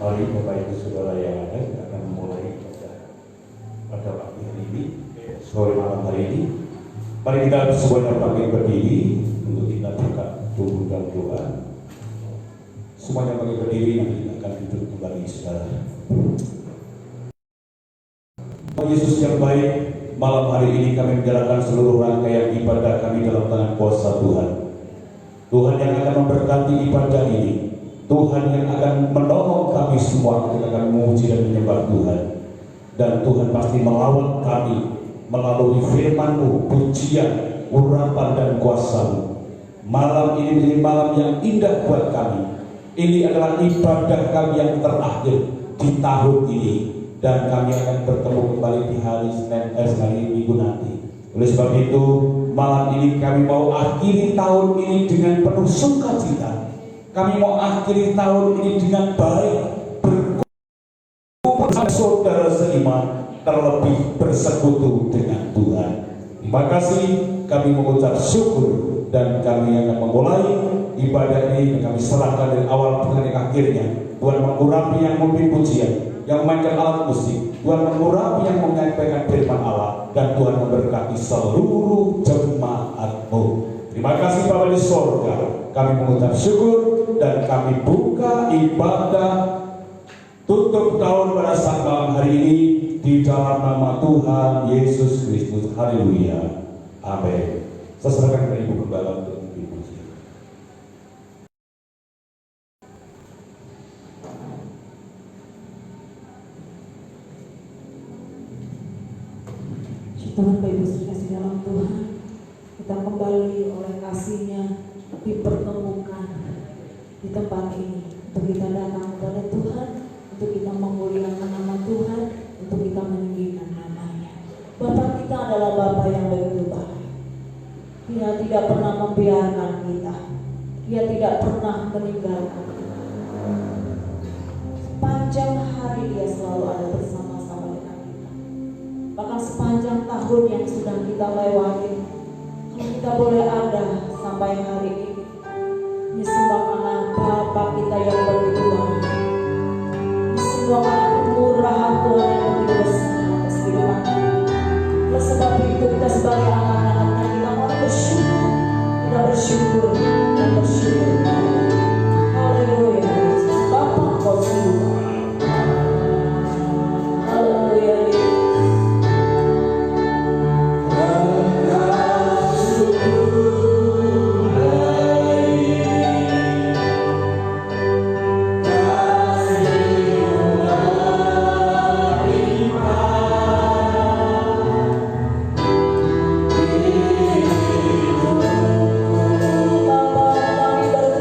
Mari Bapak Ibu Saudara yang ada, kita akan memulai pada pagi hari ini, sore malam hari ini. Mari kita semuanya bangkit berdiri untuk kita buka tubuh dan doa. Semuanya bangkit berdiri, nanti kita akan duduk kembali, saudara. Yesus yang baik, malam hari ini kami menjalankan seluruh rangkaian ibadah kami dalam tangan kuasa Tuhan. Tuhan yang akan memberkati ibadah ini, Tuhan yang akan menolong kami semua ketika kami memuji dan menyembah Tuhan. Dan Tuhan pasti melawat kami melalui firman-Mu, pujian, urapan dan kuasa-Mu. Malam ini menjadi malam yang indah buat kami. Ini adalah ibadah kami yang terakhir di tahun ini, dan kami akan bertemu kembali di hari Senin, Minggu nanti. Oleh sebab itu, malam ini kami mau akhiri tahun ini dengan penuh sukacita. Kami mau akhiri tahun ini dengan baik, berkumpul saudara seiman, terlebih bersekutu dengan Tuhan. Terima kasih, kami mengucap syukur, dan kami akan memulai ibadah ini. Kami serahkan dari awal sampai akhirnya. Tuhan mengurapi yang memimpin pujian, yang memainkan alat musik, Tuhan mengurapi yang menyampaikan firman Allah, dan Tuhan memberkati seluruh jemaat-Mu. Terima kasih Bapa di sorga, kami mengucap syukur, dan kami buka ibadah tutup tahun pada saat malam hari ini di dalam nama Tuhan Yesus Kristus. Haleluya, amin. Saya serahkan ke Ibu Gembala untuk memimpin pujian. Tuhan, Bapak Ibu kasih dalam Tuhan, kita kembali oleh kasih-Nya dipertemukan di tempat ini untuk kita datang kepada Tuhan, untuk kita memuliakan nama Tuhan, untuk kita meninggikan nama-Nya. Bapa kita adalah Bapa yang begitu baik. Dia tidak pernah membiarkan kita, Dia tidak pernah meninggalkan kita. Sepanjang hari Dia selalu ada bersama-sama dengan kita. Bahkan sepanjang tahun yang sudah kita lewati, kalau kita boleh ada sampai hari ini, ini semua karena Bapa kita yang begitu baik. Ini semua karena kemurahan Tuhan yang begitu besar atas kehidupan kita. Oleh sebab itu kita sebagai anak-anaknya, kita mau bersyukur, kita bersyukur dan bersyukur. Haleluya, Yesus Bapa Kau sungguh. Haleluya.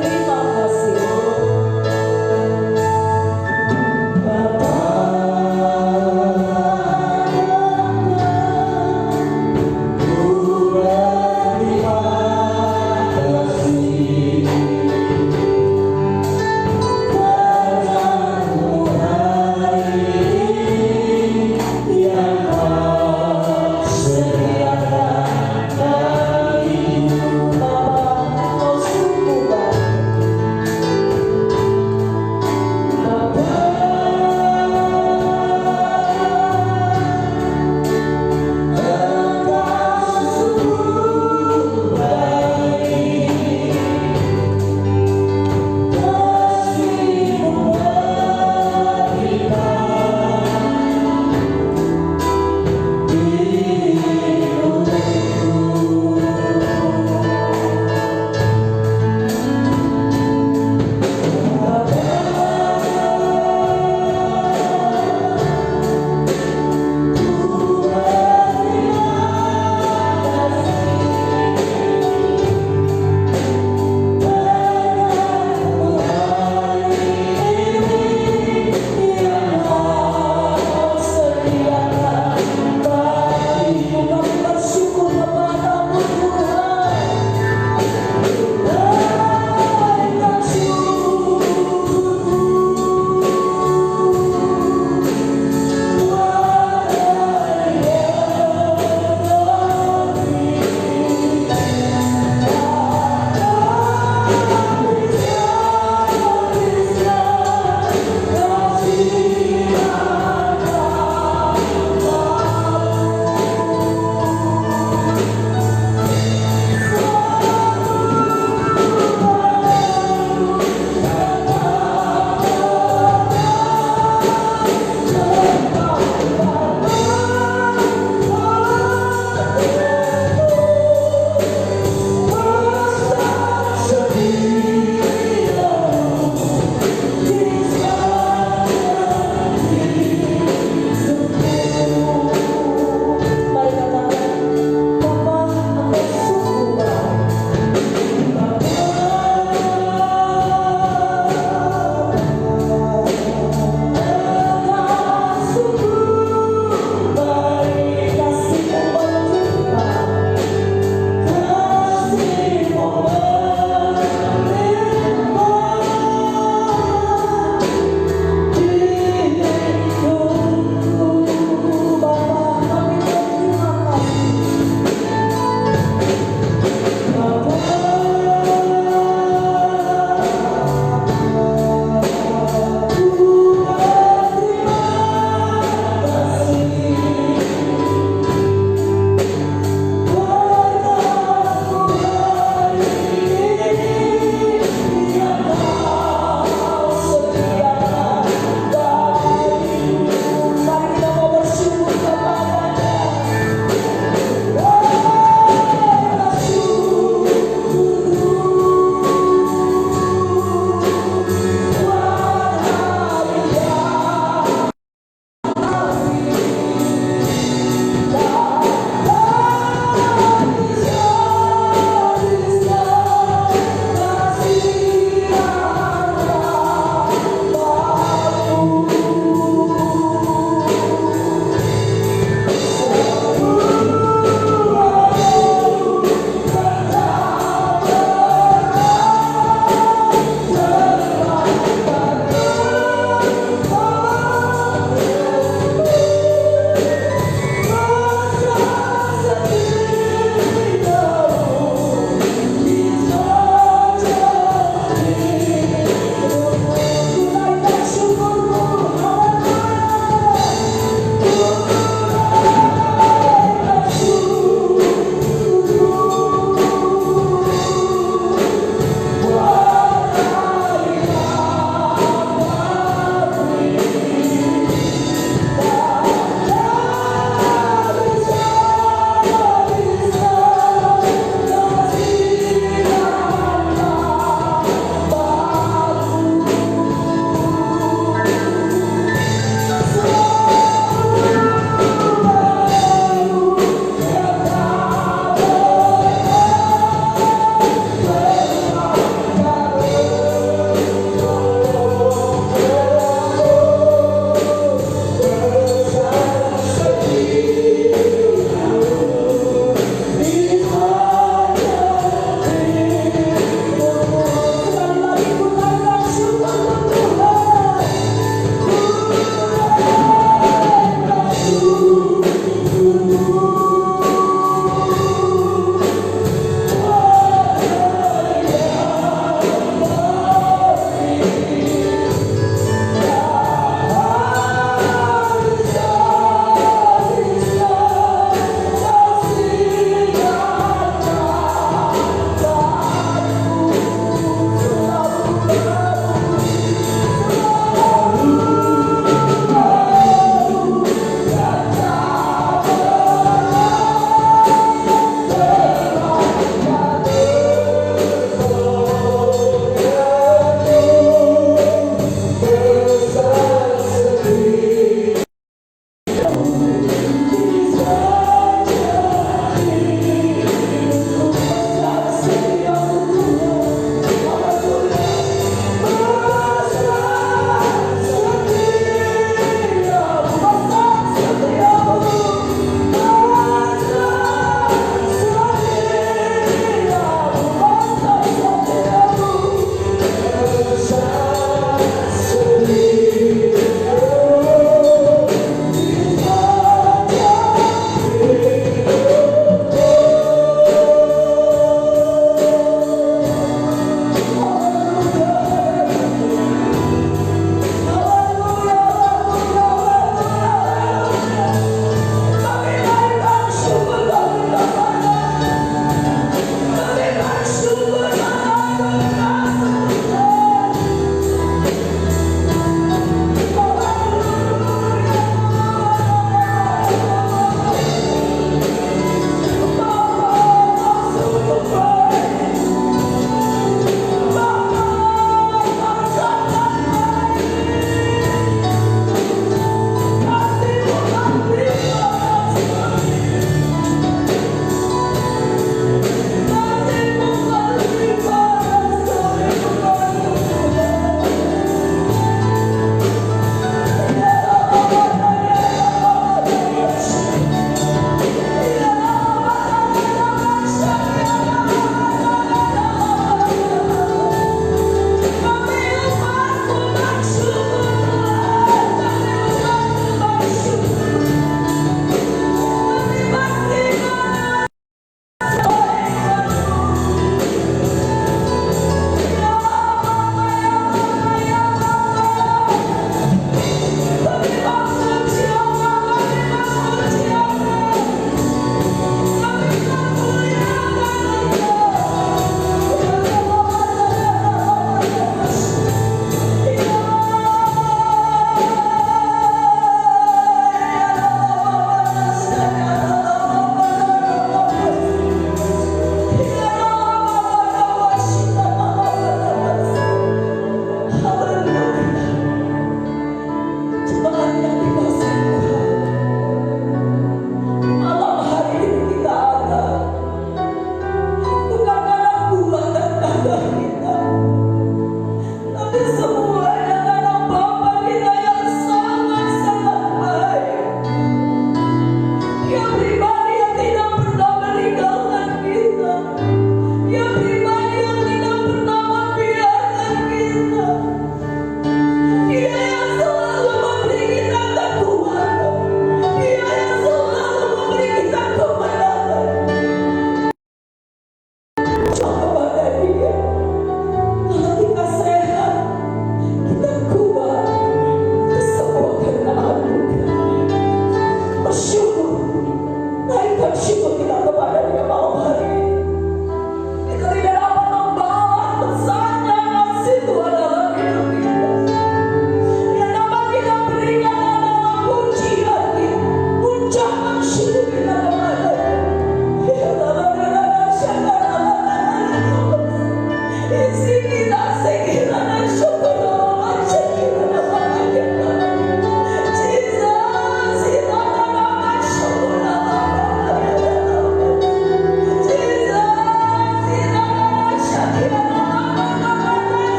Terima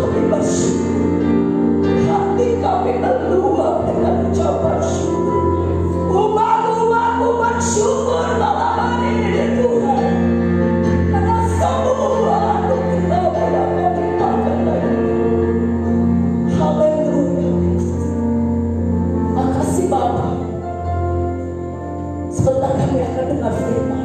Kami bersyukur, hati kami meluap dengan ucapan syukur. Umat-umatmu bersyukur malam hari ini Tuhan, karena semua anugerah yang kami makan lagi. Haleluya. Makasih Bapa. Sebentar kami akan dengar firman.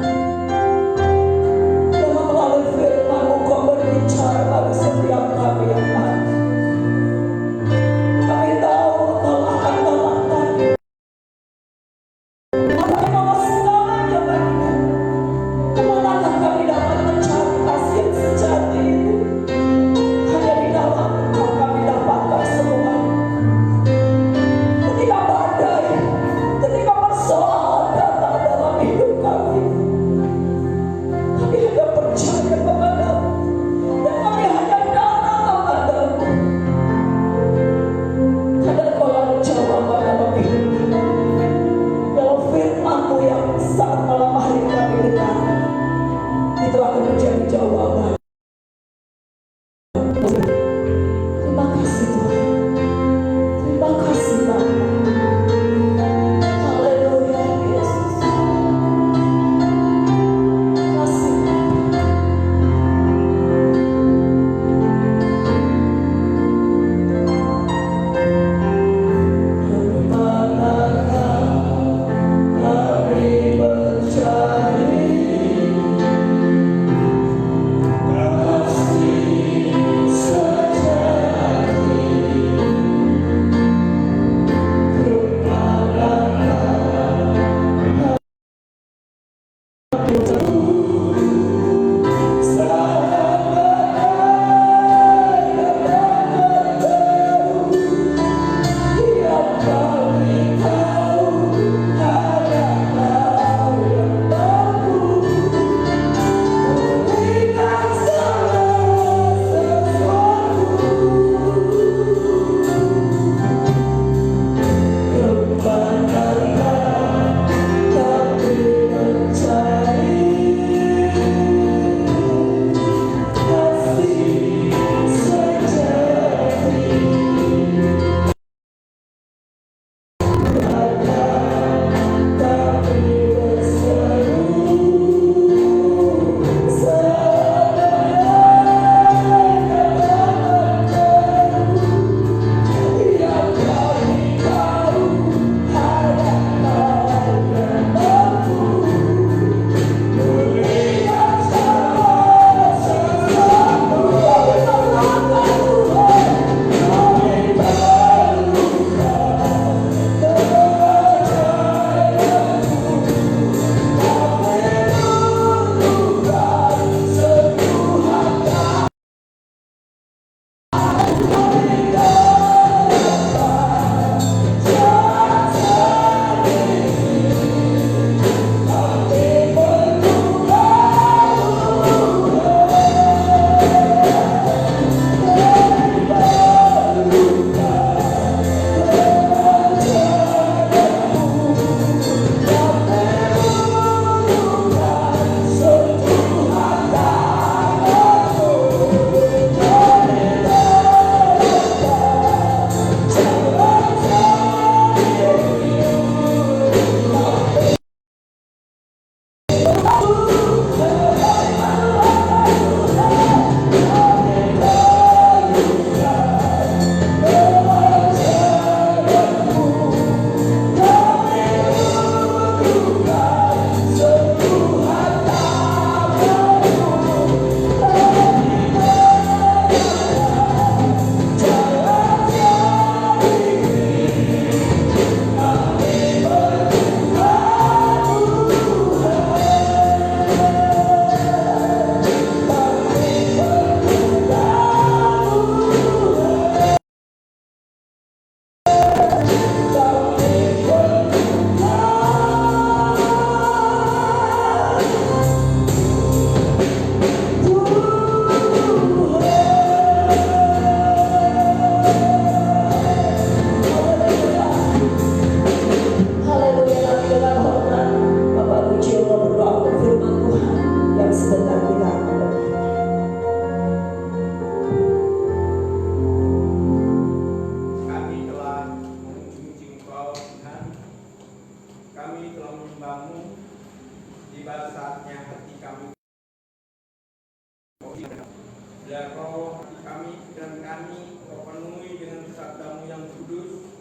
Ya Roh kami dan kami Kau penuhi dengan sabdamu yang kudus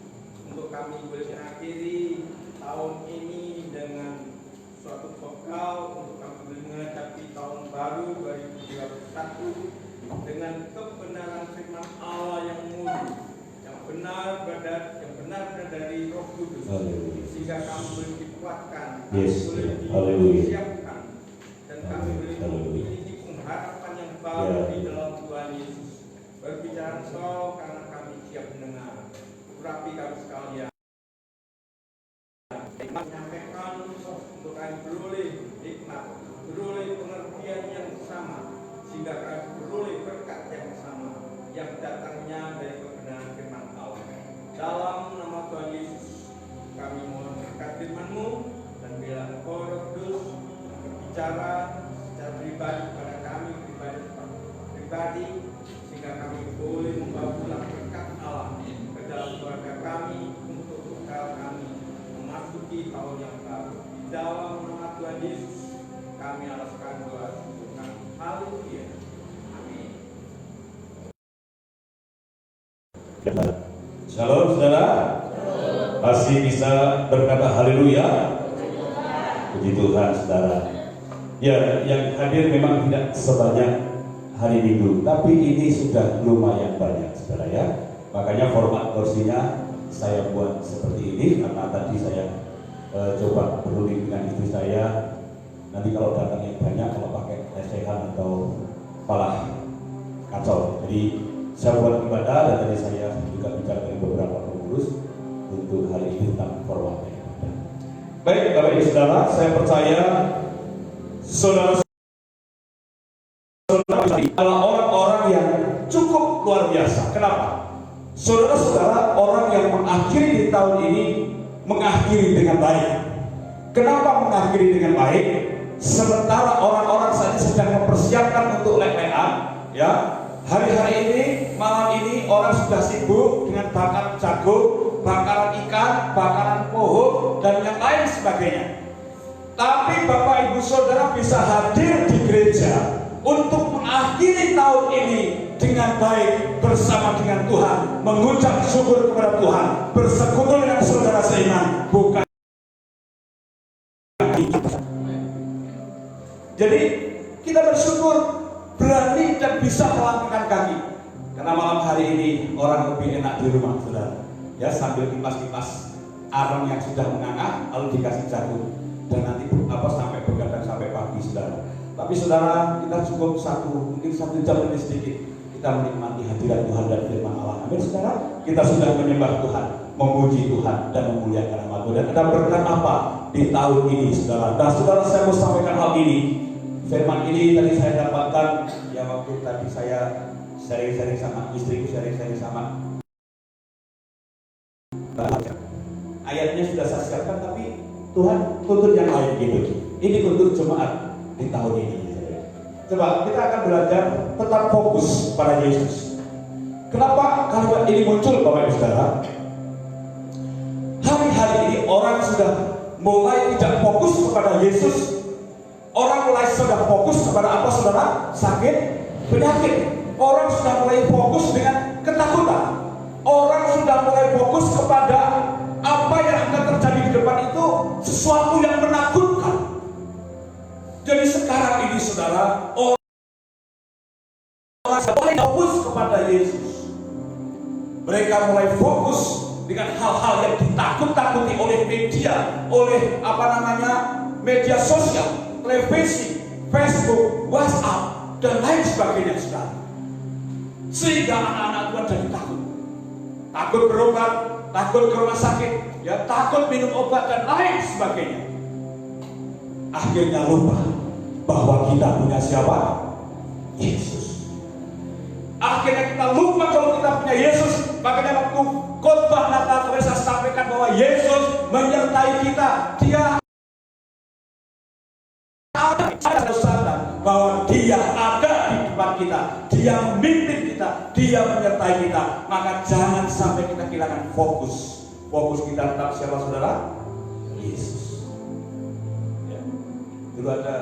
untuk kami boleh mengakhiri tahun ini dengan suatu bekal untuk kami boleh menghadapi tahun baru 2021 dengan kebenaran firman Allah yang murni, yang benar dari Roh Kudus, sehingga kami boleh dikuatkan, boleh disiapkan, dan kami boleh memiliki pengharapan yang baru di dalam Tuhan Yesus. Berbicara Engkau karena kami siap mendengar. Urapi kami sekalian. Menyampaikan untuk kami beroleh hikmat, beroleh pengertian yang sama, sehingga kami beroleh berkat yang sama, yang datangnya dari kebenaran firman Allah. Dalam nama Tuhan Yesus, kami mohon berkat firman-Mu, dan bila Engkau Roh Kudus berbicara secara pribadi kepada kami pribadi, sehingga kami boleh membawa pulang berkat Allah ke dalam keluarga kami untuk bekal kami memasuki tahun yang baru. Di dalam nama Tuhan Yesus, kami alaskan doa syukur kami. Haleluya. Amin. Shalom saudara. Masih bisa berkata haleluya. Puji Tuhan saudara. Ya, yang hadir memang tidak sebanyak hari Minggu, tapi ini sudah lumayan banyak saudara ya. Makanya format kursinya saya buat seperti ini karena tadi saya coba berunding dengan istri saya. Nanti kalau datang yang banyak, kalau pakai lesehan atau malah kacau. Jadi saya buat ibadah, dan tadi saya juga bicara dengan beberapa pengurus untuk hari ini tentang formatnya. Baik Bapak Ibu Saudara, saya percaya saudara adalah orang-orang yang cukup luar biasa. Kenapa? Saudara-saudara orang yang mengakhiri di tahun ini mengakhiri dengan baik. Kenapa mengakhiri dengan baik? Sementara orang-orang saat ini sedang mempersiapkan untuk lelehan, ya. Hari-hari ini, malam ini orang sudah sibuk dengan bakaran jagung, bakaran ikan, bakaran pohon, dan yang lain sebagainya. Tapi Bapak Ibu Saudara bisa hadir di gereja untuk mengakhiri tahun ini dengan baik bersama dengan Tuhan, mengucap syukur kepada Tuhan, bersekutu dengan saudara seiman, bukan. Jadi kita bersyukur berani dan bisa melangkahkan kaki, karena malam hari ini orang lebih enak di rumah saudara, ya, sambil kipas-kipas arang yang sudah mengangah lalu dikasih jagung, dan nanti sampai begadang sampai pagi saudara. Tapi saudara, kita cukup mungkin satu jam lebih sedikit kita menikmati hadirat Tuhan dan firman Allah. Amin saudara. Kita sudah menyembah Tuhan, memuji Tuhan, dan memuliakan nama Tuhan. Dan ada berkat apa di tahun ini saudara? Nah saudara, saya mau sampaikan hal ini. Firman ini tadi saya dapatkan ya waktu tadi saya sharing-sharing sama istriku, sharing-sharing sama. Ayatnya sudah saya siapkan, tapi Tuhan tuntut yang lain gitu. Ini untuk jemaat di tahun ini. Coba kita akan belajar tetap fokus pada Yesus. Kenapa kalimat ini muncul Bapak Ibu Saudara? Hari-hari ini orang sudah mulai tidak fokus kepada Yesus. Orang mulai sudah fokus kepada apa saudara? Sakit, penyakit. Orang sudah mulai fokus dengan ketakutan. Orang sudah mulai fokus kepada apa yang akan terjadi di depan itu sesuatu yang menakutkan. Jadi sekarang ini saudara, orang mulai fokus kepada Yesus. Mereka mulai fokus dengan hal-hal yang ditakut-takuti oleh media, oleh media sosial, televisi, Facebook, WhatsApp, dan lain sebagainya saudara. Sehingga anak-anak Tuhan jadi takut. Takut berobat, takut ke rumah sakit, ya, takut minum obat dan lain sebagainya. Akhirnya lupa bahwa kita punya siapa? Yesus. Akhirnya kita lupa kalau kita punya Yesus. Makanya waktu khotbah Natal kemarin saya sampaikan bahwa Yesus menyertai kita. Dia ada sadar bahwa Dia ada di depan kita. Dia memimpin kita. Dia menyertai kita. Maka jangan sampai kita kehilangan fokus. Fokus kita tetap siapa saudara? Yesus. Ya. Dulu ada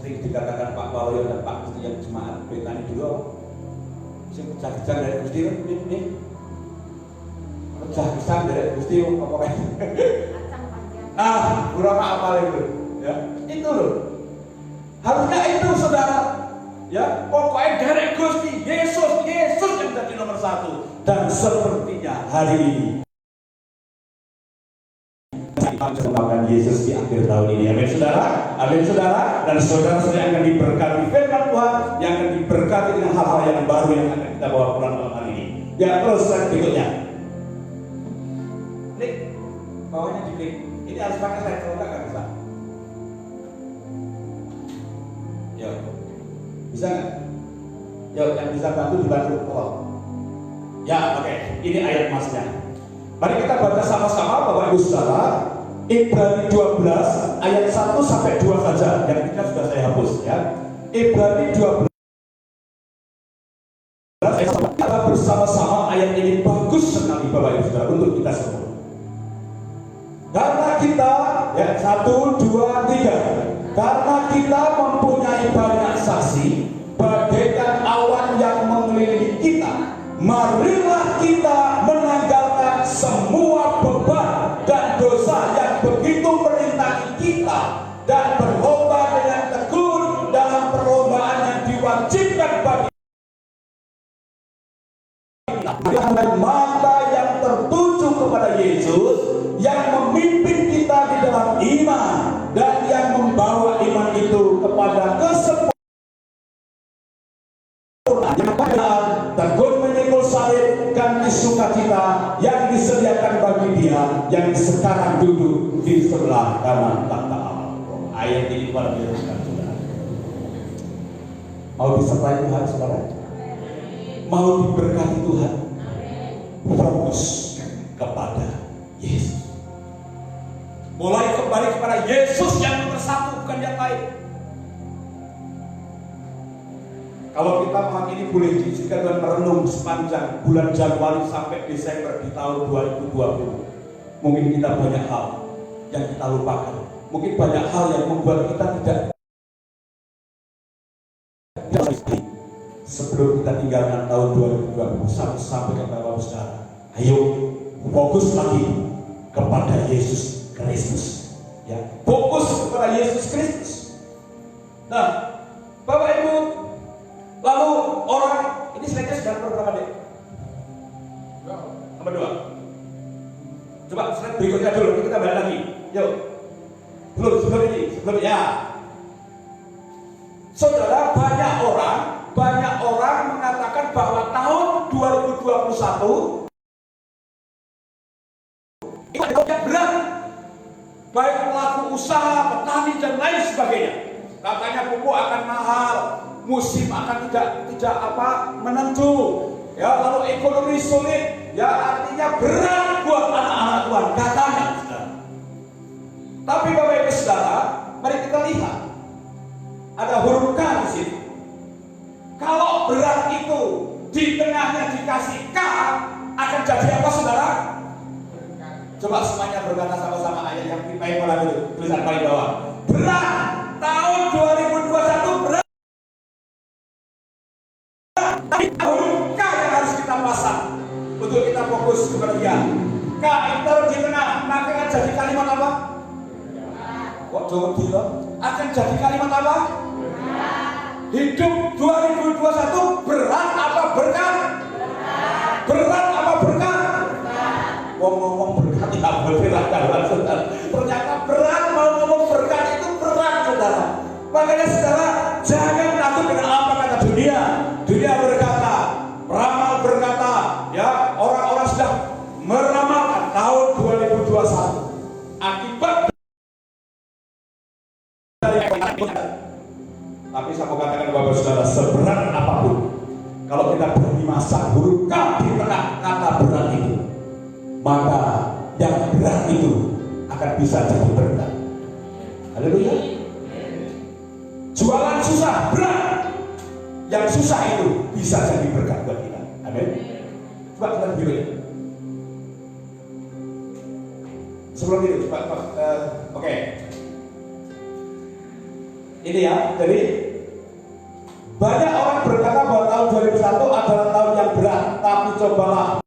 sering dikatakan Pak Waluyo dan Pak Gusti yang jemaat Betani dulu, sing pecah-pecah dari Gusti ini, pecah-pecah dari Gusti apa kayak? Nah, berapa apal itu? Ya, itu loh. Harusnya itu saudara. Ya, pokoknya dari Gusti Yesus yang jadi nomor satu. Dan sepertinya hari ini kita Yesus di akhir tahun ini. Amin saudara, amin saudara. Dan saudara-saudara yang akan diberkati firman Tuhan, yang akan diberkati dengan hal-hal yang baru yang akan kita bawa pulang malam hari ini. Ya, terus slide berikutnya. Klik, bawahnya diklik. Ini harus pakai slide, kalau enggak bisa. Yuk, bisa nggak? Yuk, yang bisa bantu dibantu. Oh. Ya, oke. Ini ayat emasnya. Mari kita baca sama-sama Bapak Ibu Saudara. Ibrani 12 ayat 1 sampai 2 saja. Yang kita sudah saya hapus ya. Ibrani 12 ayat 1. Kita bersama-sama ayat ini bagus sekali Bapak Ibu Saudara untuk kita semua. Karena kita ya 1, 2, 3. Karena kita mempunyai banyak saksi bagaikan awan yang mengelilingi kita. Marilah kita menanggalkan semua beban dan dosa yang begitu merintangi kita dan berlomba dengan tekun dalam perlombaan yang diwajibkan bagi kita. Dengan mata yang tertuju kepada Yesus yang memimpin kita di dalam iman dan yang membawa iman itu kepada kesempurnaan. Tekun memikul salib ganti sukacita yang disediakan bagi dia yang sekarang duduk di sebelah kanan tahta Allah. Ayat ini luar biasa, saudara. Mau disertai Tuhan, saudara? Mau diberkati Tuhan? Fokus kepada Yesus. Mulai kembali kepada Yesus yang nomor satu, bukan yang lain. Kalau kita malam ini boleh diizinkan dan merenung sepanjang bulan Januari sampai Desember di tahun 2020, mungkin kita banyak hal yang kita lupakan. Mungkin banyak hal yang membuat kita tidak sebelum kita tinggalkan tahun 2021 sampai ke Bapak Saudara. Ayo fokus lagi kepada Yesus Kristus. Ya, fokus kepada Yesus Kristus. Nah, Bapak Ibu, lalu orang ini slide-nya sudah nomor berapa deh? Nomor 2. Coba slide berikutnya dulu, kita balik lagi. Yuk. Sebelum ini, ya. Saudara, banyak orang mengatakan bahwa tahun 2021 itu yang berat, baik pelaku usaha, petani dan lain sebagainya. Katanya pupuk akan mahal, musim akan tidak menentu, ya, lalu ekonomi sulit, ya, artinya berat buat anak-anak Tuhan katanya. Tapi Bapak Ibu Saudara, mari kita lihat ada huruf K di sini. Kalau berat itu di tengahnya dikasih K, akan jadi apa saudara? Coba semuanya berkata sama-sama ayat yang paling bawah dulu, tulisan paling bawah. Berat tahun 2021 berat. Tapi huruf K yang harus kita pasang untuk kita fokus kepada dia. K itu di tengah, maka akan jadi kalimat apa? Kok jauh gitu? Akan jadi kalimat apa? Hidup 2021 berat apa berkat? Berat apa berkat? Ngomong berkat ya berat kan saudara. Ternyata berat, mau ngomong berkat itu berat saudara. Makanya saudara jangan takut dengan apa kata dunia. Dunia berkata, ramal berkata, ya, orang-orang sudah meramalkan tahun 2021 akibat dari tapi saya mau katakan Bapak Saudara, seberat apapun, kalau kita berani masak huruf K di tengah kata berat itu, maka yang berat itu akan bisa jadi berkat. Haleluya. Jualan susah, berat. Yang susah itu bisa jadi berkat buat kita. Amin. Coba kita dulu ya. Sebelum itu, coba, oke. Ini ya, jadi banyak orang berkata bahwa tahun 2001 adalah tahun yang berat, tapi cobalah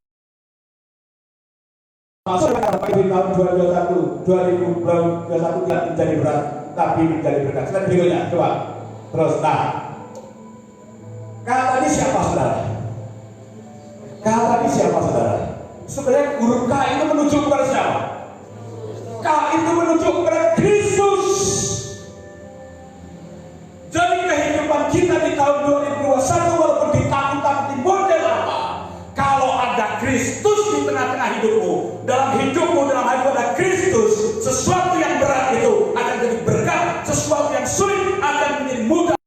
masuk di tahun 2021 tidak menjadi berat, tapi menjadi berkat. Slide berikutnya, coba. Terus, nah, kata ini siapa saudara? Kata ini siapa saudara? Sebenarnya huruf K itu menuju kepada siapa? K itu menuju kepada Kristus. Jadi kehidupan kita di tahun 2021 walaupun ditakut-takuti model apa, kalau ada Kristus di tengah-tengah hidupmu, dalam hidupmu, dalam hidupmu ada Kristus, sesuatu yang berat itu akan jadi berkat, sesuatu yang sulit akan menjadi mudah.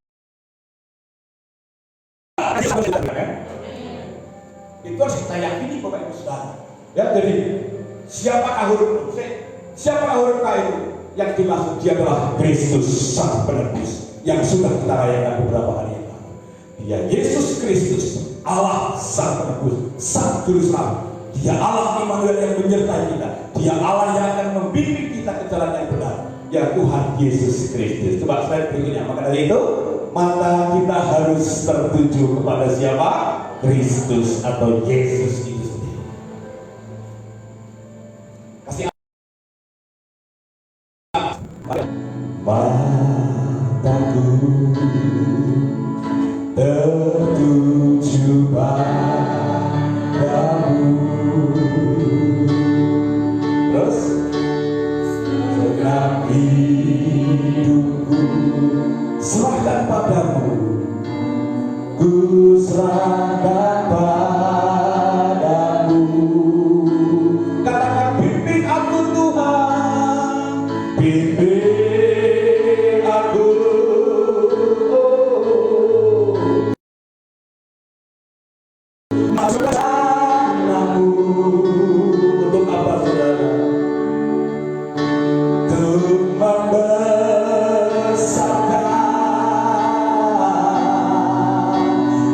Itu harus kita yakini Bapak Ibu Saudara. Ya, jadi siapakah huruf C? Siapakah huruf K itu? Yang dimaksud dia adalah Kristus Sang Penebus yang sudah kita rayakan beberapa hari yang lalu. Dia Yesus Kristus, Allah Sang Penebus, Sang Juru Selamat. Dia Allah Immanuel yang menyertai kita. Dia Allah yang akan membimbing kita ke jalan yang benar. Ya Tuhan Yesus Kristus. Coba slide berikutnya. Maka dari itu, mata kita harus tertuju kepada siapa? Kristus atau Yesus itu sendiri. Kasih mataku tertuju padamu. Terus segenap hidupku serahkan padamu, ku serahkan padamu. Katakan bimbing aku Tuhan, bimbing aku. Masukkan aku untuk apa saudara? Untuk membesarkan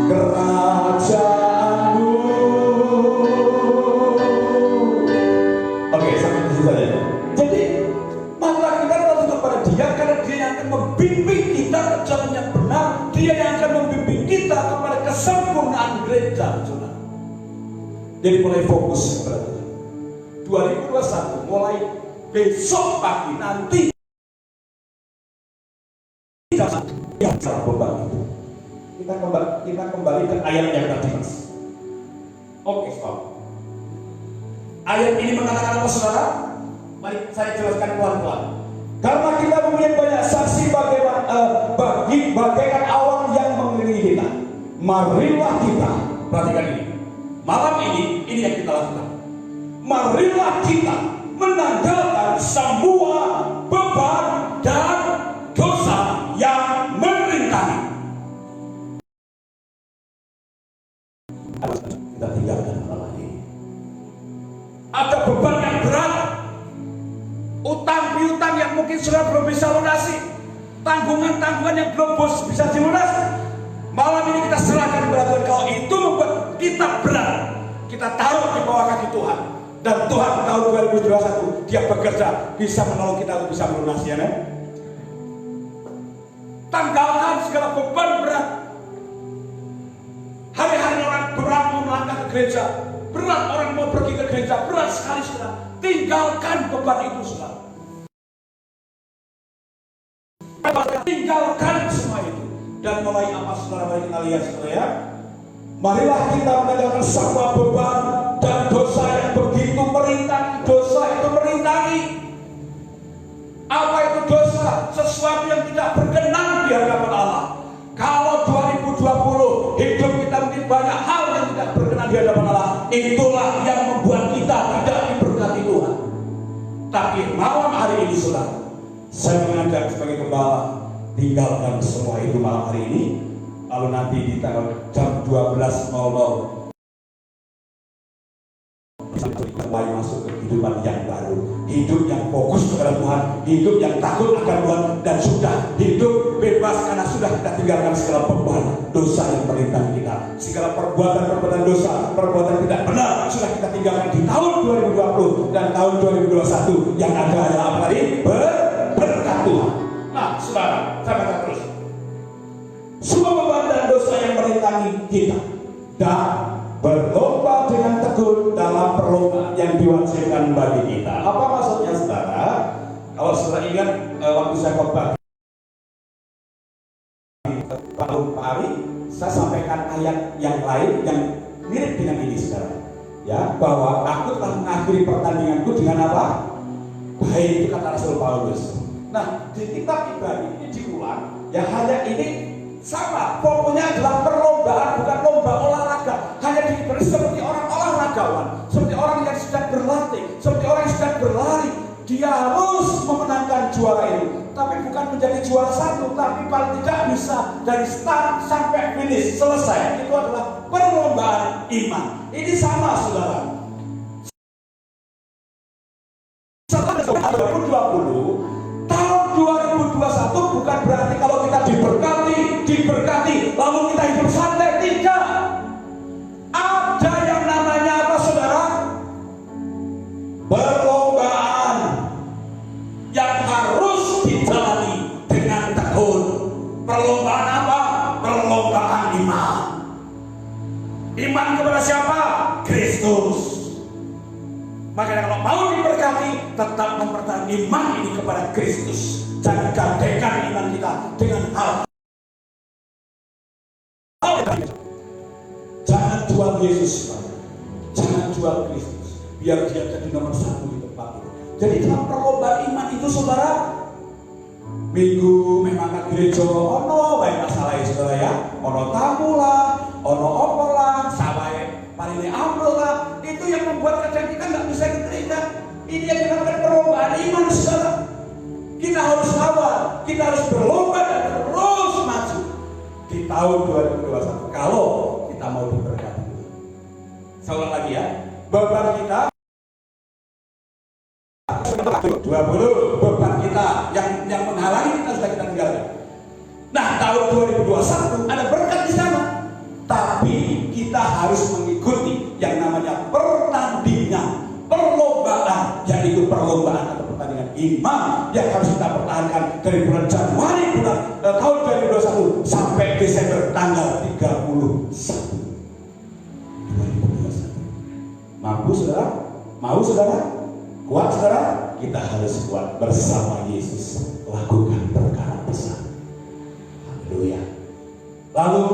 kerajaanmu. Oke, sampai di situ saja. Jadi mata kita tertuju pada Dia karena Dia yang akan membimbing kita ke jalan yang benar. Dia yang akan membimbing kita kepada kesempurnaan gereja. Jadi mulai fokus kepada Tuhan. 2021 mulai besok pagi nanti yang salah beban itu. Kita kembali ke ayat yang tadi, Mas. Oke, stop. Ayat ini mengatakan apa, saudara? Mari saya jelaskan pelan-pelan. Karena kita mempunyai banyak saksi bagaikan awan yang mengelilingi kita. Marilah kita, perhatikan ini. Malam ini yang kita lakukan. Marilah kita menanggalkan semua beban dan dosa yang merintangi. Kita tinggalkan malam ini. Ada beban yang berat, utang piutang yang mungkin sudah belum bisa lunasi, tanggungan yang belum bisa dilunasi. Malam ini kita serahkan kepada Tuhan. Kalau itu membuat kita berat, kita taruh di bawah kaki Tuhan. Dan Tuhan tahun 2021 Dia bekerja bisa menolong kita untuk bisa melunasi, ya. Tanggalkan segala beban berat. Hari-hari orang berat mau melangkah ke gereja, berat orang mau pergi ke gereja, berat sekali saudara. Tinggalkan beban itu saudara. Tinggalkan semua itu. Dan mulai apa saudara, mari kita lihat saudara, ya. Marilah kita meninggalkan semua beban dan dosa yang begitu merintangi. Dosa itu merintangi. Apa itu dosa? Sesuatu yang tidak berkenan di hadapan Allah. Kalau 2020 hidup kita mungkin banyak hal yang tidak berkenan di hadapan Allah, itulah yang membuat kita tidak diberkati Tuhan. Tapi malam hari ini saudara, saya mengajak sebagai gembala, tinggalkan semua itu malam hari ini. Lalu nanti di tanggal jam 12.00 mulai masuk ke kehidupan yang baru, hidup yang fokus kepada Tuhan, hidup yang takut akan Tuhan, dan sudah hidup bebas karena sudah kita tinggalkan segala beban dosa yang merintangi kita, segala perbuatan dosa, perbuatan tidak benar sudah kita tinggalkan di tahun 2020 dan tahun 2021. Yang ada adalah apa tadi? Berkat Tuhan. Nah, saudara, saya katakan terus. semua beban dan dosa yang merintangi kita, dan berlomba dengan tekun dalam perlombaan yang diwajibkan bagi kita. Apa maksudnya, saudara? Kalau saudara ingat waktu saya khotbah Pak Ari, saya sampaikan ayat yang lain yang mirip dengan ini sekarang, ya, bahwa aku telah mengakhiri pertandinganku dengan apa? Baik, itu kata Rasul Paulus. Nah, di kitab Ibrani ini diulang, ya, hanya ini sama, pokoknya adalah perlombaan, bukan lomba olahraga. Hanya diberi seperti orang olahragawan, seperti orang yang sedang berlatih, seperti orang yang sedang berlari. Dia harus memenangkan juara itu, tapi bukan menjadi juara satu, tapi paling tidak bisa dari start sampai finish selesai. Itu adalah perlombaan iman. Ini sama, saudara. Setelah 2020, tahun 2021 bukan berarti kalau kita diberkati, lalu kita hidup santai. Tidak. Ada yang namanya apa, saudara? Perlombaan yang harus dijalani dengan tekun. Perlombaan apa? Perlombaan iman. Iman kepada siapa? Kristus. Makanya kalau mau diberkati, tetap mempertahankan iman ini kepada Kristus. Jangan gantikan iman kita dengan hal. Jangan jual Yesus, jangan jual Kristus, biar dia jadi nomor satu di tempat itu. Jadi dalam perlombaan iman itu, saudara, minggu memang ke gereja, ono banyak masalah ya, saudara, ya, ono tamu lah, ono opo lah, sawae paling ambil lah. Itu yang membuat kadang kita nggak bisa ke gereja. Ini yang dinamakan perlombaan iman, saudara. Kita harus lawan, kita harus berlomba dan terus maju di tahun 2021 kalau kita mau diberkati. Saya ulang lagi, ya, beban kita 20, beban kita yang menghalangi kita sudah kita tinggalkan. Nah, tahun 2021 ada berkat di sana, tapi kita harus mengikuti yang namanya pertandingan, perlombaan, yaitu perlombaan atau pertandingan iman yang harus kita pertahankan dari bulan Januari tahun 2021 sampai Desember tanggal 31 2021. Mampu, saudara? Mau, saudara? Kuat, saudara? Kita harus kuat bersama Yesus lakukan perkara besar. Haleluya. Lalu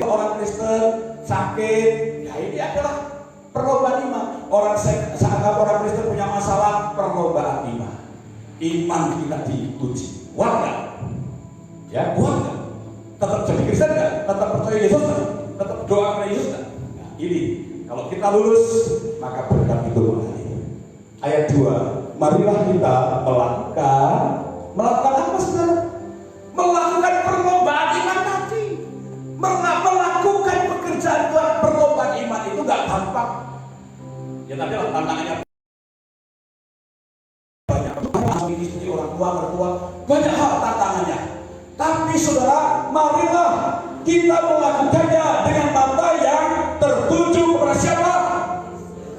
orang Kristen sakit, ya ini adalah perlombaan iman. Orang Kristen punya masalah, perlombaan iman. Iman kita diuji. Kuat nggak? Ya, kuat nggak? Tetap jadi Kristen nggak? Tetap percaya Yesus nggak? Tetap doa kepada Yesus nggak? Nah, ini kalau kita lulus, maka berkat itu mengalir. Ayat 2, marilah kita melakukan apa, saudara? Melakukan perlombaan iman tadi. Melakukan pekerjaan Tuhan. Perlombaan iman itu gak gampang. Ya, tapi tantangannya banyak. Istri, orang tua, mertua, banyak hal tantangannya. Tapi saudara, marilah kita melakukannya dengan mata yang tertuju kepada siapa?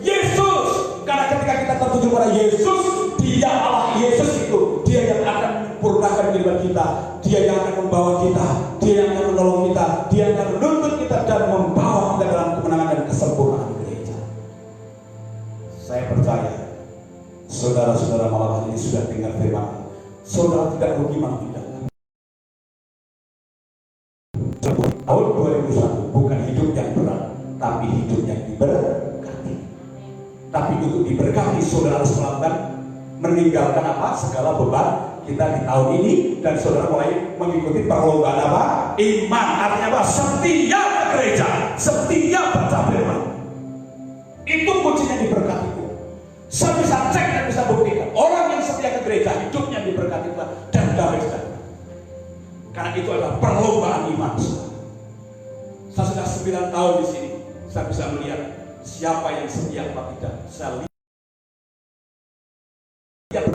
Yesus. Karena ketika kita tertuju kepada Yesus, Dia Allah Yesus itu, Dia yang akan menyempurnakan kehidupan kita, Dia yang akan membawa kita, Dia yang akan menolong kita, Dia yang akan menuntut kita dan membawa kita dalam kemenangan dan kesempurnaan gereja. Saya percaya saudara-saudara malam ini sudah dengar firman. Saudara tidak rugi tidak. Tahun 2021 bukan hidup yang berat, tapi hidup yang diberkati. Tapi untuk diberkati, saudara harus meninggalkan apa? Segala beban kita di tahun ini, dan saudara mulai mengikuti perlombaan apa? Iman. Artinya apa? Setia ke gereja, setia baca firman. Itu kuncinya diberkati Tuhan. Saya bisa cek dan bisa buktikan orang yang setia ke gereja hidupnya diberkati Tuhan dan damai sejahtera. Karena itu adalah perlombaan iman. Saya sudah 9 tahun di sini, saya bisa melihat siapa yang setia atau tidak. Saya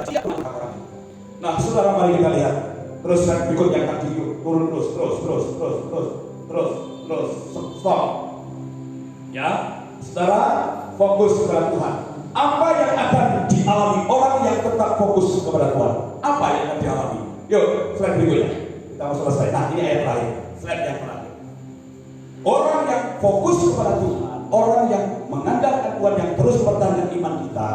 lihat orang. Nah, saudara, mari kita lihat. Terus berikut yang tadi turun terus, stop. Ya, saudara, fokus kepada Tuhan. Apa yang akan dialami orang yang tetap fokus kepada Tuhan? Apa yang akan dialami? Yuk, slide berikutnya. Kita mau selesai. Nah, ini ayat terakhir. Slide yang terakhir. Orang yang fokus kepada Tuhan, orang yang mengandalkan Tuhan, yang terus mempertahankan iman kita,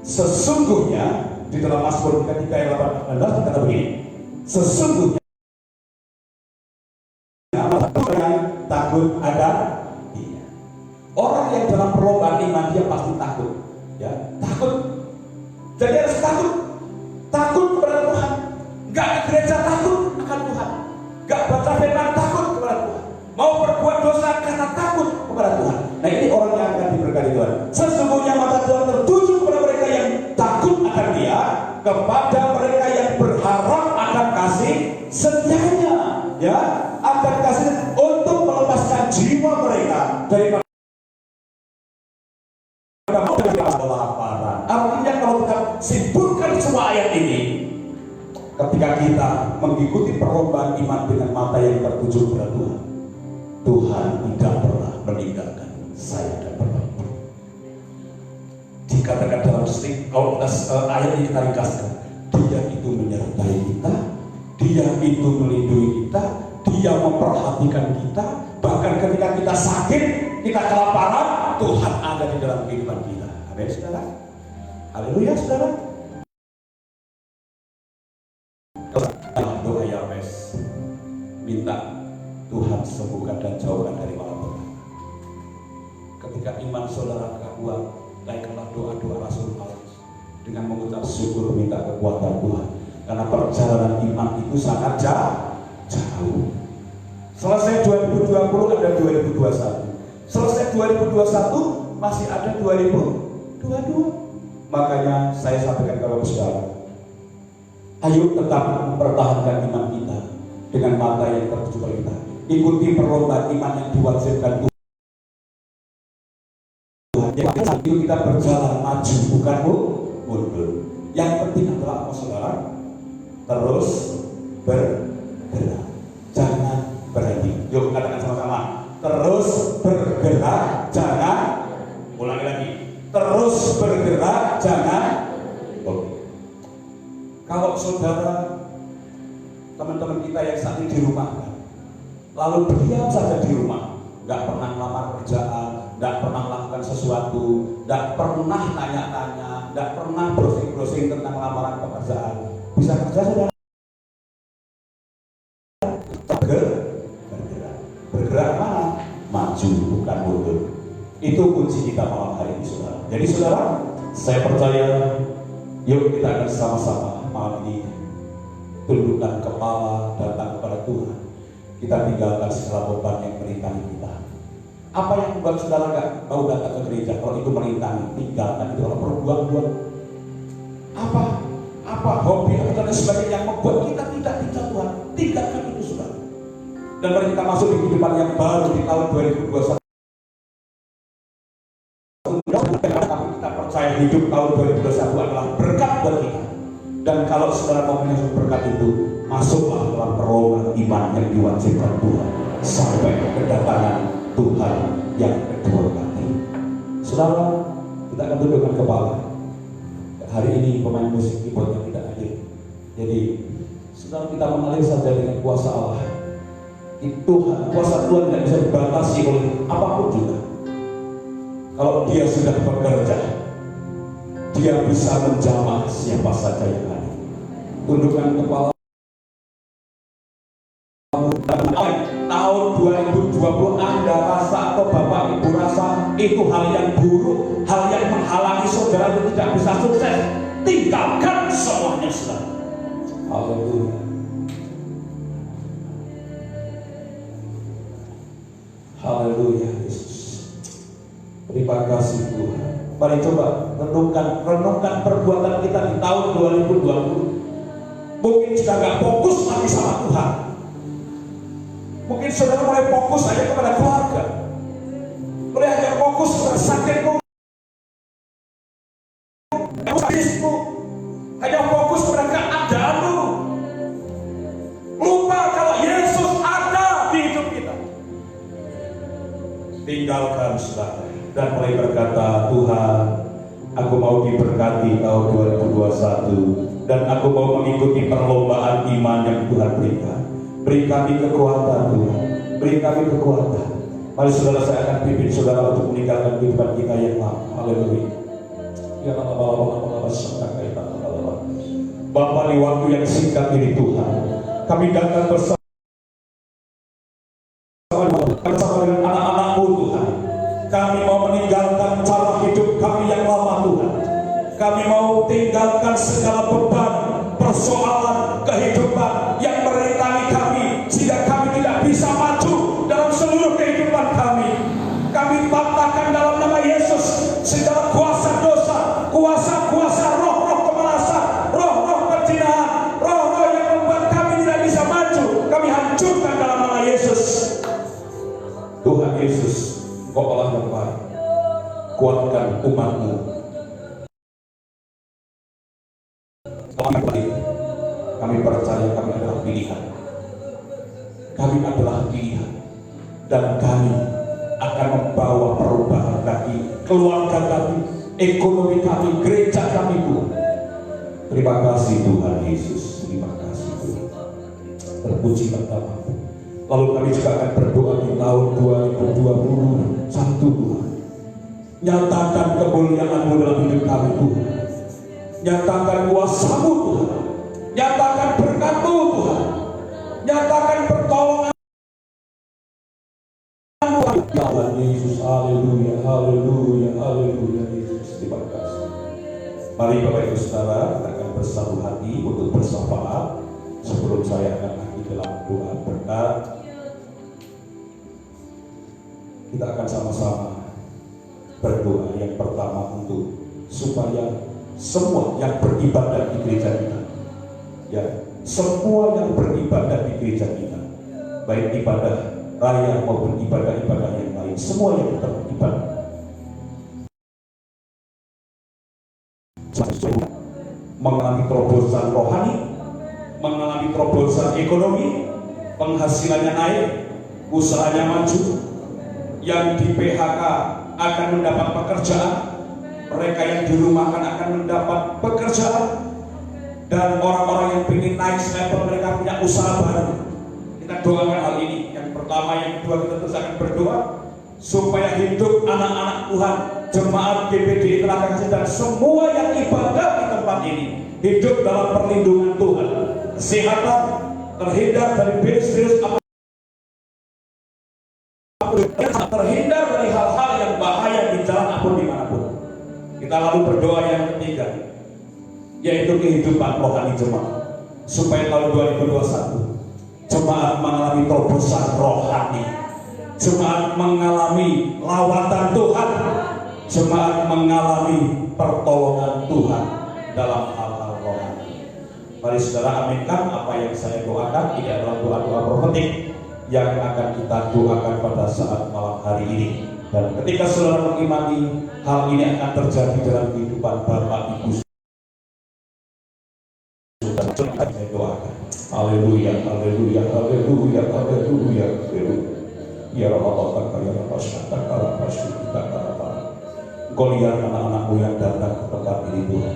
sesungguhnya di dalam Mazmur 33 ayat 18 dikata begini. Sesungguhnya orang yang takut ada dia. Orang yang dalam perlombaan iman dia pasti takut, ya, takut. Jadi harus takut kepada Tuhan. Gak ke gereja takut akan Tuhan. Gak baca firman takut kepada Tuhan. Mau berbuat dosa karena takut kepada Tuhan. Nah, ini orang yang akan diberkati Tuhan. Sesungguhnya mata Tuhan tertuju kepada mereka yang takut akan Dia, kepada mereka yang berharap akan kasih setianya, ya, akan kasih untuk melepaskan jiwa mereka dari kelaparan. Artinya kalau kita simpulkan semua ayat ini, ketika kita mengikuti perlombaan iman dengan mata yang tertuju kepada Tuhan, Tuhan tidak pernah meninggalkan saya dan Bapak. Dikatakan dalam ayat ini kita ringkaskan, Dia itu menyertai kita, Dia itu melindungi kita, Dia memperhatikan kita. Bahkan ketika kita sakit, kita kelaparan, Tuhan ada di dalam kehidupan kita. Amin, saudara. Haleluya, saudara. Doa Yabes, minta Tuhan sembuhkan dan jauhkan dari malapetaka. Ketika iman saudara kuat, naikkanlah doa-doa Rasul Paulus dengan mengucap syukur, minta kekuatan Tuhan. Karena perjalanan iman itu sangat jauh. Selesai 2020 ada 2021. Selesai 2021 masih ada 2022. Makanya saya sampaikan kepada saudara, ayo tetap mempertahankan iman kita dengan mata yang tertuju kepada kita. Ikuti perlombaan iman yang diwajibkan Tuhan. Itu kita berjalan maju, bukan mundur. Yang penting adalah apa, saudara? Terus bergerak, jangan berhenti. Yuk katakan sama-sama. Terus bergerak, jangan. Ulangi lagi. Terus bergerak, jangan. Oke. Kalau saudara, teman-teman kita yang saat ini di rumah, lalu diam saja di rumah, nggak pernah melamar kerjaan, nggak pernah melakukan sesuatu, nggak pernah tanya-tanya, nggak pernah browsing-browsing tentang lamaran pekerjaan, bisa kerja saudara? Bergerak mana? Maju, bukan mundur. Itu kunci kita malam hari ini, saudara. Jadi saudara, saya percaya, yuk kita akan sama-sama malam ini tundukkan kepala, datang kepada Tuhan. Kita tinggalkan segala beban yang merintangi kita. Apa yang membuat saudara gak mau datang ke gereja? Kalau itu merintangi, tinggalkan. Itu adalah perbuatan. Apa hobi atau dan sebagainya yang membuat kita tidak dicat Tuhan, tinggalkan itu, saudara. Dan mari kita masuk di kehidupan yang baru di tahun 2021. Kita percaya hidup tahun 2021 adalah berkat buat kita. Dan kalau saudara mau menyusul berkat itu, masuklah dalam perlombaan iman yang diwajibkan Tuhan sampai kedatangan Tuhan yang kedua kali. Saudara, kita akan tundukkan kepala. Hari ini pemain musik keyboardnya tidak hadir. Jadi, saudara, kita mengalir saja dengan kuasa Allah. Kuasa Tuhan tidak bisa dibatasi oleh apapun juga. Kalau Dia sudah bekerja, Dia bisa menjamah siapa saja yang ada. Tundukkan kepala. Tahun 2020 Anda rasa atau Bapak Ibu rasa itu hal yang buruk, hal yang menghalangi saudara itu tidak bisa sukses, tinggalkan semuanya, saudara. Haleluya. Haleluya, Yesus. Terima kasih Tuhan. Mari coba renungkan perbuatan kita di tahun 2020. Mungkin sudah gak fokus lagi sama Tuhan. Mungkin saudara mulai fokus saja kepada keluarga, mulai hanya fokus kepada sakitmu, bisnismu, hanya fokus kepada keadaanmu. Lupa kalau Yesus ada di hidup kita. Tinggalkan saudara dan mulai berkata, Tuhan, aku mau diberkati tahun 2021 dan aku mau mengikuti perlombaan iman yang Tuhan berikan. Beri kami kekuatan Tuhan, beri kami kekuatan. Mari saudara, saya akan pimpin saudara untuk meninggalkan kehidupan kita yang lama. Haleluya. Ya Allah, Bapa, di waktu yang singkat ini Tuhan, kami datang bersama dengan anak-anak-Mu Tuhan. Kami mau meninggalkan cara hidup kami yang lama Tuhan. Kami mau tinggalkan segala beban, persoalan kehidupan yang merintangi kami, sehingga kami tidak bisa maju dalam seluruh kehidupan kami. Kami patahkan dalam nama Yesus segala kuasa dosa, kuasa-kuasa roh-roh kemalasan, roh-roh perzinahan, roh-roh yang membuat kami tidak bisa maju. Kami hancurkan dalam nama Yesus. Tuhan Yesus, Kau Allah yang baik, kuatkan umat-Mu. Kami percaya kami adalah pilihan. Kami adalah pilihan, dan kami akan membawa perubahan bagi keluarga kami, ekonomi kami, gereja kami Tuhan. Terima kasih Tuhan Yesus, terima kasih Tuhan. Terpujilah namamu. Lalu kami juga akan berdoa di tahun 2021 Tuhan. Nyatakan kemuliaan-Mu dalam hidup kami Tuhan. Nyatakan kuasa-Mu Tuhan. Nyatakan berkat-Mu Tuhan. Nyatakan pertolongan Tuhan Yesus. Haleluya, haleluya, haleluya Yesus. Terima kasih. Mari Bapak Ibu Saudara, kita akan bersatu hati untuk bersyafaat sebelum saya akan lagi dalam doa berkat. Kita akan sama-sama berdoa yang pertama untuk supaya semua yang beribadah di gereja kita, ya, semua yang beribadah di gereja kita, baik ibadah raya maupun ibadah-ibadah yang lain, semua yang beribadah mengalami terobosan rohani, mengalami terobosan ekonomi, penghasilannya naik, usahanya maju, yang di PHK akan mendapat pekerjaan, mereka yang dirumahkan akan mendapat pekerjaan, dan orang-orang yang ingin naik level mereka punya usaha baru. Kita doakan hal ini. Yang pertama, yang kedua, kita terus akan berdoa supaya hidup anak-anak Tuhan, jemaat GPD Telaga Kasih, dan semua yang ibadah di tempat ini hidup dalam perlindungan Tuhan, kesehatan, terhindar dari virus-virus terhindar dari hal-hal yang bahaya di jalan apapun dimanapun. Kita lalu berdoa yang ketiga, yaitu kehidupan rohani jemaat, supaya tahun 2021 jemaat mengalami terobosan rohani, jemaat mengalami lawatan Tuhan, jemaat mengalami pertolongan Tuhan dalam hal-hal rohani. Mari saudara aminkan apa yang saya doakan. Ini adalah doa-doa profetik yang akan kita doakan pada saat malam hari ini. Dan ketika saudara mengimani, hal ini akan terjadi dalam kehidupan Bapak Ibu. Saya doakan. Haleluya, haleluya, haleluya, haleluya, haleluya. Ya Allah, ya Allah, Engkau lihat anak-anakmu yang datang ke tempat ini Tuhan.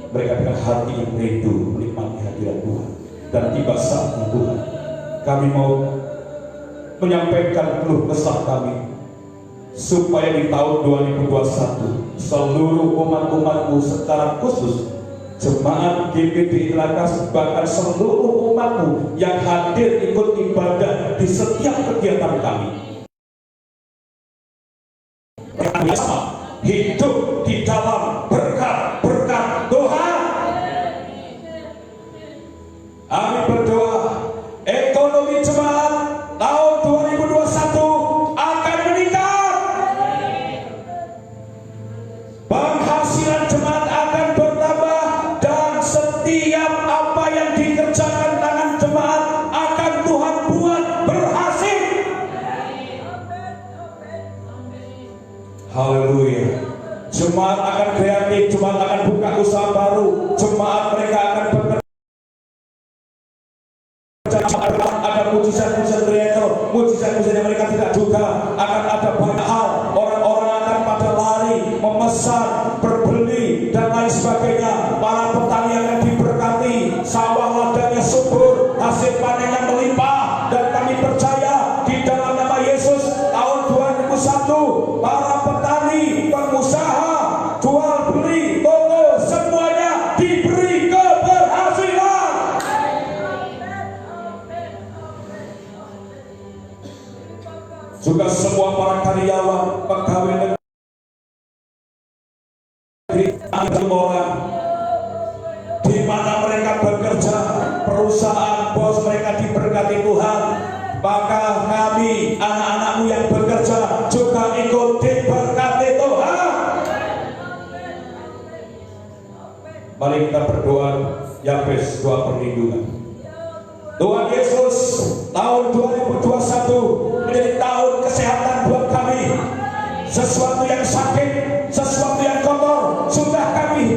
Mereka dengan hati yang rindu menikmati hadirat Tuhan. Dan tiba saatnya Tuhan, kami mau menyampaikan keluh kesah kami, supaya di tahun 2021 seluruh umat-umatmu secara khusus jemaat GPD Telaga, bahkan seluruh umatmu yang hadir ikut ibadah di setiap kegiatan kami, hidup di dalam berkat-berkat Tuhan. Kami berdoa ekonomi jemaat tahun 2021 akan meningkat, penghasilan jemaat akan bertambah, dan setiap apa yang dikerjakan tangan jemaat akan Tuhan buat berhasil. Haleluya. Jemaat akan kreatif, jemaat akan buka usaha baru, jemaat mereka akan bekerja, ada mujizat-mujizat miracle, mujizat-mujizat yang mereka tidak duga, akan ada banyak hal, orang-orang akan pada lari, memesan, berbeli, dan lain sebagainya. Para petani akan diberkati, juga semua para karyawan, pegawai negeri, orang di mana mereka bekerja, perusahaan bos mereka diberkati Tuhan. Maka kami, anak-anakmu yang bekerja juga ikut diberkati Tuhan. Mari kita berdoa, Yahweh, doa perlindungan. Tuhan Yesus, tahun 2021 menjadi tahun kesehatan buat kami. Sesuatu yang sakit, sesuatu yang kotor sudah kami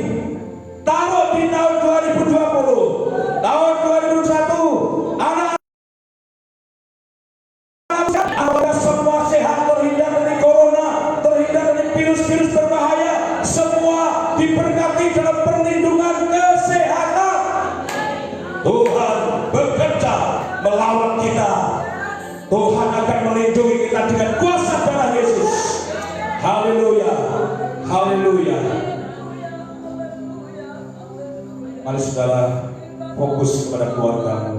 taruh di tahun 2020. Tahun 2021 anak semua sehat, terhindar dari corona, terhindar dari virus-virus berbahaya, semua diberkati dalam perlindungan kesehatan. Tuhan bekerja melawan kita. Tuhan akan melindungi kita dengan kuasa darah Yesus. Haleluya, haleluya. Mari saudara fokus kepada keluargamu.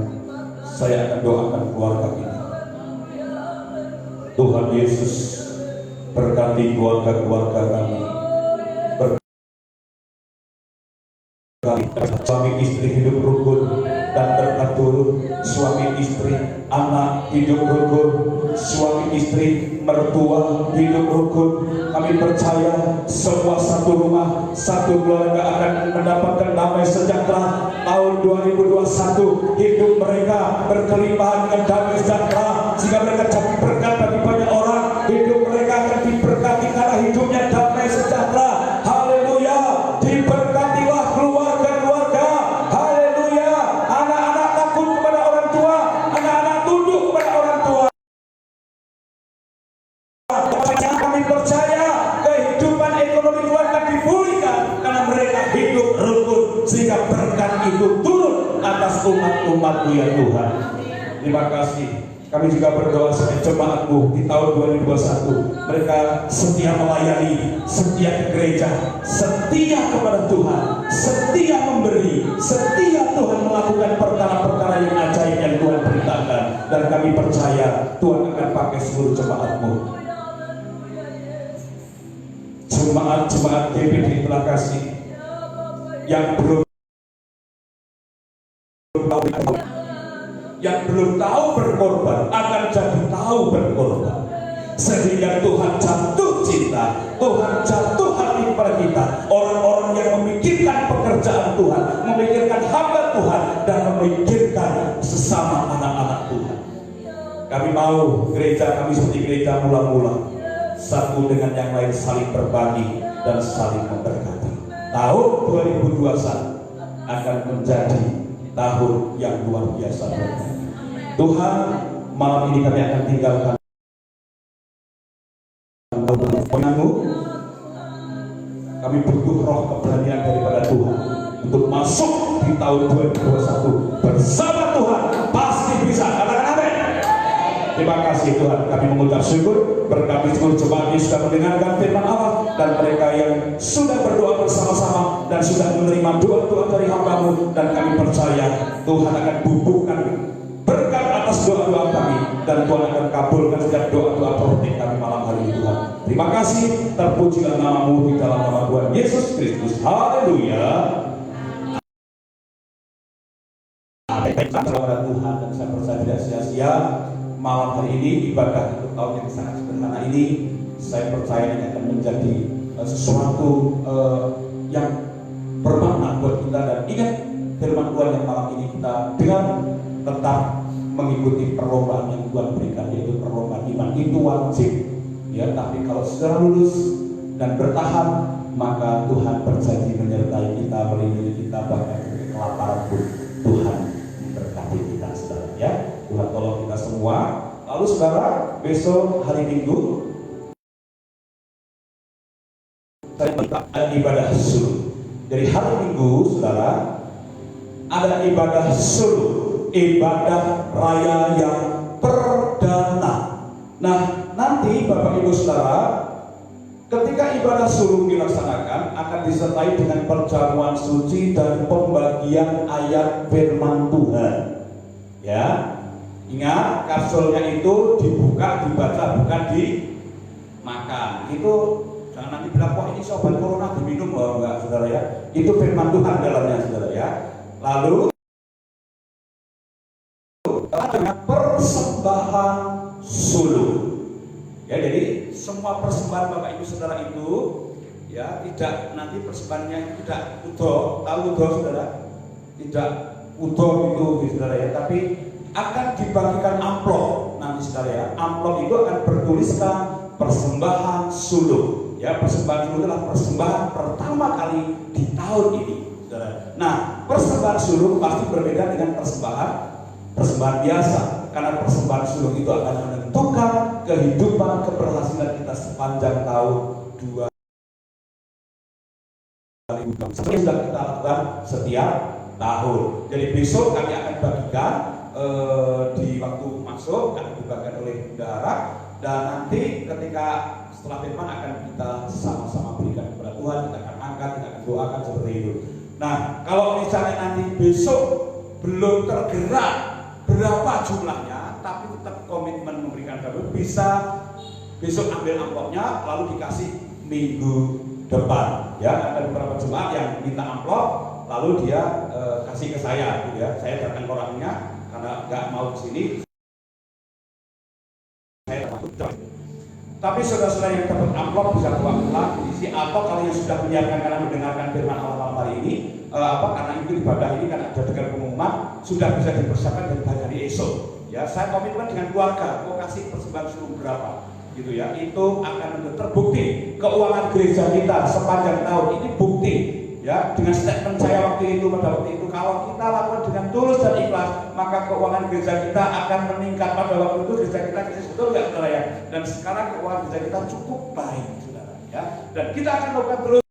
Saya akan doakan keluarga kita. Tuhan Yesus berkati keluarga-keluarga kami. Suami istri hidup rukun dan berkat turun. Suami istri, anak hidup rukun. Suami istri, mertua hidup rukun. Kami percaya semua satu rumah, satu keluarga akan mendapatkan damai sejahtera. Tahun 2021 hidup mereka berkelimpahan dengan damai sejahtera, sehingga mereka jadi berkat bagi banyak orang. Hidup mereka akan diberkati karena hidupnya damai sejahtera. Haleluya. Diberkatilah keluarga-keluarga. Haleluya. Anak-anak takut kepada orang tua, anak-anak tunduk kepada orang tua. Kami percaya kehidupan ekonomi keluarga dipulihkan karena mereka hidup rukun, sehingga berkat itu turun atas umat-umat-Mu ya Tuhan. Terima kasih. Kami juga berdoa sebagai jemaat-Mu di tahun 2021. Mereka setia melayani, setia ke gereja, setia kepada Tuhan, setia memberi, setia Tuhan melakukan perkara-perkara yang ajaib yang Tuhan perintahkan. Dan kami percaya Tuhan akan pakai seluruh jemaat-Mu. Jemaat-jemaat GBD telah kasih yang belum tahu berkorban akan jadi tahu berkorban, sehingga Tuhan jatuh cinta, Tuhan jatuh hati kepada kita. Orang-orang yang memikirkan pekerjaan Tuhan, memikirkan hamba Tuhan, dan memikirkan sesama anak-anak Tuhan. Kami mau gereja kami seperti gereja mula-mula, satu dengan yang lain saling berbagi dan saling memberkati. Tahun 2021 akan menjadi tahun yang luar biasa. Tuhan, malam ini kami akan tinggalkan pengamu. Kami butuh roh keberanian daripada Tuhan untuk masuk di tahun 2021 bersama Tuhan. Pasti bisa. Katakan amin. Terima kasih Tuhan. Kami mengucap syukur berkati seluruh jemaat yang sudah mendengarkan firman Allah, dan mereka yang sudah berdoa bersama-sama dan sudah menerima doa-doa dari hamba-Mu. Dan kami percaya Tuhan akan bubuhkan berkat atas doa-doa kami, dan Tuhan akan kabulkan setiap doa-doa profetik kami malam hari ini Tuhan. Terima kasih, terpujilah nama-Mu di dalam nama Tuhan Yesus Kristus. Haleluya. Kepada Tuhan, dan saya percaya tidak sia-sia malam hari ini ibadah untuk tahun yang sangat sederhana ini. Saya percaya ini akan menjadi sesuatu yang bermakna buat kita. Dan ingat firman Tuhan yang malam ini kita dengan tetap mengikuti perlombaan yang Tuhan berikan, yaitu perlombaan iman. Itu wajib ya, tapi kalau sudah lulus dan bertahan, maka Tuhan berjanji menyertai kita, melindungi kita, bahkan kelaparan pun Tuhan memberkati kita, saudara ya. Tuhan tolong kita semua. Lalu saudara, besok hari Minggu ada ibadah suruh. Jadi hari Minggu saudara ada ibadah suruh, ibadah raya yang perdana. Nah, nanti Bapak Ibu Saudara, ketika ibadah suruh dilaksanakan akan disertai dengan perjamuan suci dan pembagian ayat firman Tuhan. Ya. Ingat, kapsulnya itu dibuka, dibaca, bukan dimakan. Itu jangan nanti bilang, wah ini obat corona diminum, oh enggak saudara ya. Itu firman Tuhan dalamnya saudara ya. Lalu dengan persembahan sulung. Ya, jadi semua persembahan Bapak Ibu Saudara itu ya tidak nanti persembahannya itu tidak utuh, tahu utuh saudara? Tidak utuh itu saudara ya, tapi akan dibagikan amplop nanti saudara ya. Amplop itu akan bertuliskan persembahan sulung. Ya, persembahan sulung adalah persembahan pertama kali di tahun ini, saudara. Nah, persembahan sulung pasti berbeda dengan persembahan biasa, karena persembahan sulung itu akan menentukan kehidupan keberhasilan kita sepanjang tahun 2020. Seperti sudah kita lakukan setiap tahun. Jadi besok kami akan bagikan di waktu masuk akan dibagikan oleh bendahara, dan nanti ketika setelah firman akan kita sama-sama berikan kepada Tuhan, kita akan angkat, kita akan doakan seperti itu. Nah, kalau misalnya nanti besok belum tergerak berapa jumlahnya, tapi tetap komitmen memberikan kado, bisa besok ambil amplopnya lalu dikasih minggu depan. Ya, ada beberapa jemaat yang minta amplop, lalu dia kasih ke saya, gitu ya. Saya datang ke orangnya karena nggak mau ke sini. Tapi saudara-saudara yang dapat amplop bisa buang isi, atau kalau yang sudah menyiapkan karena mendengarkan firman Allah malam hari ini, karena itu ibadah ini kan ada dengan pengumuman, sudah bisa dipersiapkan dari hari esok. Ya, saya komitmen dengan keluarga, mau kasih persembahan sulung berapa, gitu ya. Itu akan terbukti keuangan gereja kita sepanjang tahun ini, bukti. Ya, dengan statement saya waktu itu, pada waktu itu, kalau kita lakukan dengan tulus dan ikhlas, maka keuangan gereja kita akan meningkat. Pada waktu itu gereja kita krisis, betul nggak saudara ya? Dan sekarang keuangan gereja kita cukup baik, saudara ya. Dan kita akan lakukan terus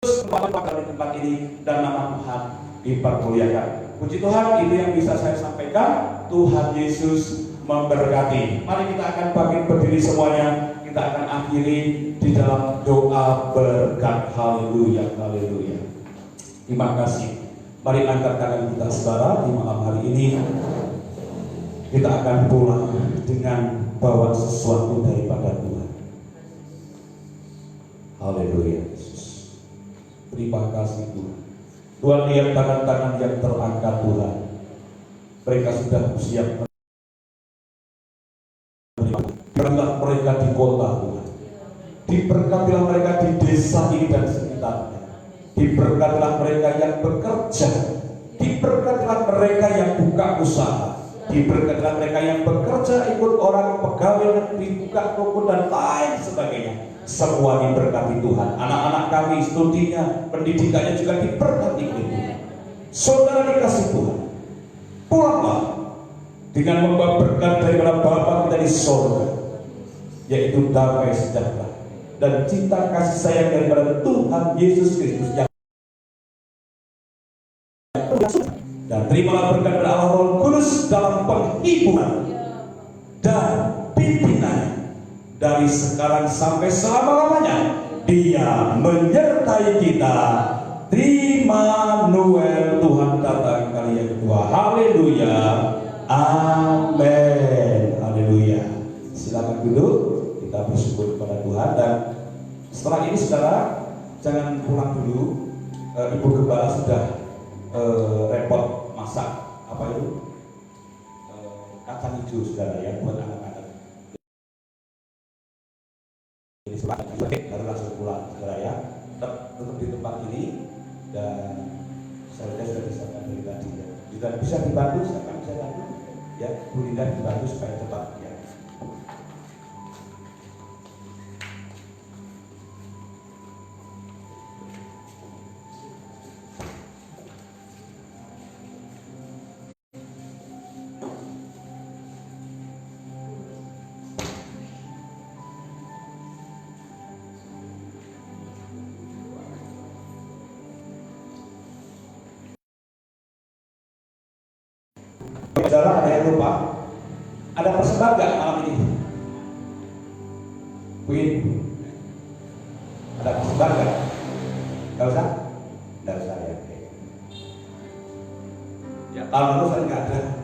di tempat ini, dan nama Tuhan dipermuliakan. Puji Tuhan, itu yang bisa saya sampaikan. Tuhan Yesus memberkati. Mari kita akan berdiri semuanya. Kita akan akhiri di dalam doa berkat. Haleluya, haleluya. Terima kasih. Mari angkat tangan kita saudara di malam hari ini. Kita akan pulang dengan bawa sesuatu daripada Tuhan. Haleluya. Terima kasih Tuhan. Tuhan, lihat tangan-tangan yang terangkat Tuhan. Mereka sudah siap. Diberkatilah mereka di kota Tuhan. Diberkatilah mereka di desa ini dan sekitarnya. Diberkatilah mereka yang bekerja. Diberkatilah mereka yang buka usaha. Diberkatilah mereka yang bekerja ikut orang pegawai negeri, buka toko dan lain sebagainya. Semua diberkati Tuhan. Anak-anak kami studinya, pendidikannya juga diberkati oleh Tuhan. Saudara dikasih Tuhan, pulanglah dengan membawa berkat daripada Bapa kita di surga, yaitu damai sejahtera dan cinta kasih sayang daripada Tuhan Yesus Kristus yang dan terimalah berkat dari Allah Roh Kudus dalam penghiburan dan pimpinan dari sekarang sampai selama-lamanya. Dia menyertai kita. Immanuel, Tuhan datang kali yang kedua. Haleluya, amin, haleluya. Silakan duduk, kita bersyukur kepada Tuhan. Dan setelah ini saudara jangan pulang dulu. Ibu Gembala sudah repot masak apa itu kacang hijau saudara ya, buat anak-anak. Jadi baru langsung pulang saudara ya. Tetap di tempat ini, dan saya sudah disampaikan dari tadi ya. Jika bisa dibantu, silakan saya bantu ya. Bu Linda dibantu supaya cepat ya. Saudara, ada yang lupa? Ada persembahan nggak malam ini? Queen, ada persembahan nggak? Nggak usah? Nggak usah ya. Ya tahun lalu saya nggak ada.